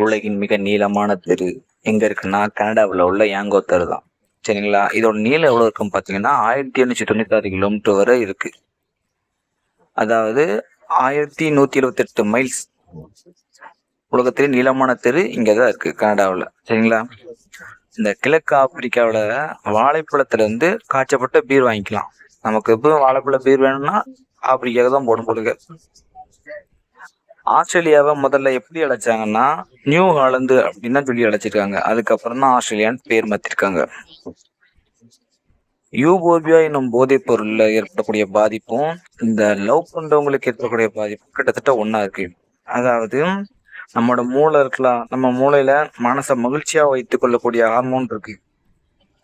உலகின் மிக நீளமான தெரு எங்க இருக்குன்னா கனடாவில் உள்ள யாங்கோ தெரு தான். சரிங்களா? இதோட நீளம் எவ்வளவு இருக்குன்னு பாத்தீங்கன்னா 1896 கிலோமீட்டர் வரை இருக்கு. அதாவது 1178 மைல்ஸ். உலகத்திலே நீளமான தெரு இங்கதான் இருக்கு, கனடாவில். சரிங்களா? இந்த கிழக்கு ஆப்பிரிக்காவில வாழைப்பழத்துல இருந்து காய்ச்சப்பட்ட பீர் வாங்கிக்கலாம். நமக்கு எப்பவும் வாழைப்பழ பீர் வேணும்னா ஆப்பிரிக்காவுக்கு தான் போடும் போடுங்க. ஆஸ்திரேலியாவை முதல்ல எப்படி அழைச்சாங்கன்னா நியூ ஹாலந்து அப்படின்னு தான் சொல்லி அழைச்சிருக்காங்க. அதுக்கப்புறம் தான் ஆஸ்திரேலியான்னு பேர் மாத்திருக்காங்க. யூபோபியா என்னும் போதைப் பொருள்ல ஏற்படக்கூடிய பாதிப்பும் இந்த லவ் பண்றவங்களுக்கு ஏற்படக்கூடிய பாதிப்பும் கிட்டத்தட்ட ஒன்னா இருக்கு. அதாவது நம்மளோட மூளை இருக்கலாம், நம்ம மூளையில மனசை மகிழ்ச்சியா வைத்துக் கொள்ளக்கூடிய ஹார்மோன் இருக்கு.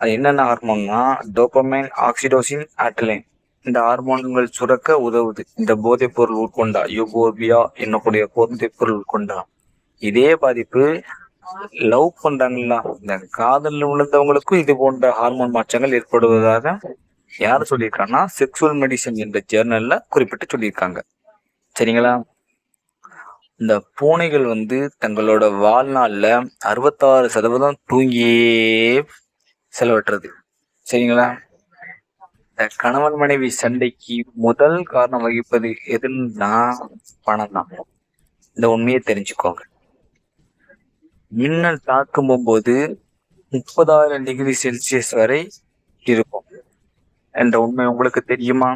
அது என்னென்ன ஹார்மோன்னா டோபமைன், ஆக்சிடோசின், ஆட்டலைன். இந்த ஹார்மோன்கள் சுரக்க உதவுது இந்த போதைப் பொருள் உட்கொண்டா, யூபோபியா என்னக்கூடிய போதைப் பொருள் உட்கொண்டா. இதே பாதிப்பு லவ் பண்றாங்களா, இந்த காதல் விழுந்தவங்களுக்கும் இது போன்ற ஹார்மோன் மாற்றங்கள் ஏற்படுவதாக யார் சொல்லியிருக்காங்கன்னா செக்சுவல் மெடிசன் என்ற ஜேர்னல்ல குறிப்பிட்டு சொல்லியிருக்காங்க. சரிங்களா? இந்த பூனைகள் தங்களோட வாழ்நாள்ல 66% தூங்கியே செலவற்றுறது. சரிங்களா? இந்த கணவன் மனைவி சண்டைக்கு முதல் காரணம் வகிப்பது எதுன்னா பணம் தான். இந்த உண்மையை தெரிஞ்சுக்கோங்க. மின்னல் தாக்கும் போது 30,000 டிகிரி செல்சியஸ் வரை இருக்கும் என்ற உண்மை உங்களுக்கு தெரியுமா?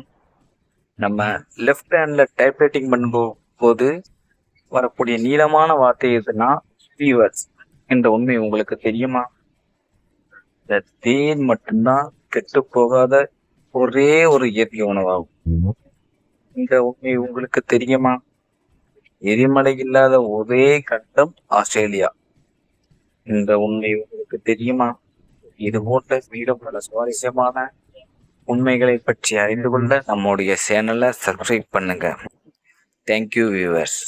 நம்ம லெஃப்ட் ஹேண்ட்ல டைப்ரைட்டிங் பண்ணும் போது வரக்கூடிய நீளமான வார்த்தை எதுனா ஃபீவர்ஸ் என்ற உண்மை உங்களுக்கு தெரியுமா? இந்த தேன் மட்டும்தான் கெட்டு போகாத ஒரே ஒரு இயற்கை உணவாகும். இந்த உண்மை உங்களுக்கு தெரியுமா? எரிமலை இல்லாத ஒரே கண்டம் ஆஸ்திரேலியா. இந்த உண்மை உங்களுக்கு தெரியுமா? இது போன்ற மீண்டும் பல சுவாரஸ்யமான உண்மைகளை பற்றி அறிந்து கொள்ள நம்முடைய சேனலை சப்ஸ்கிரைப் பண்ணுங்க. Thank you viewers.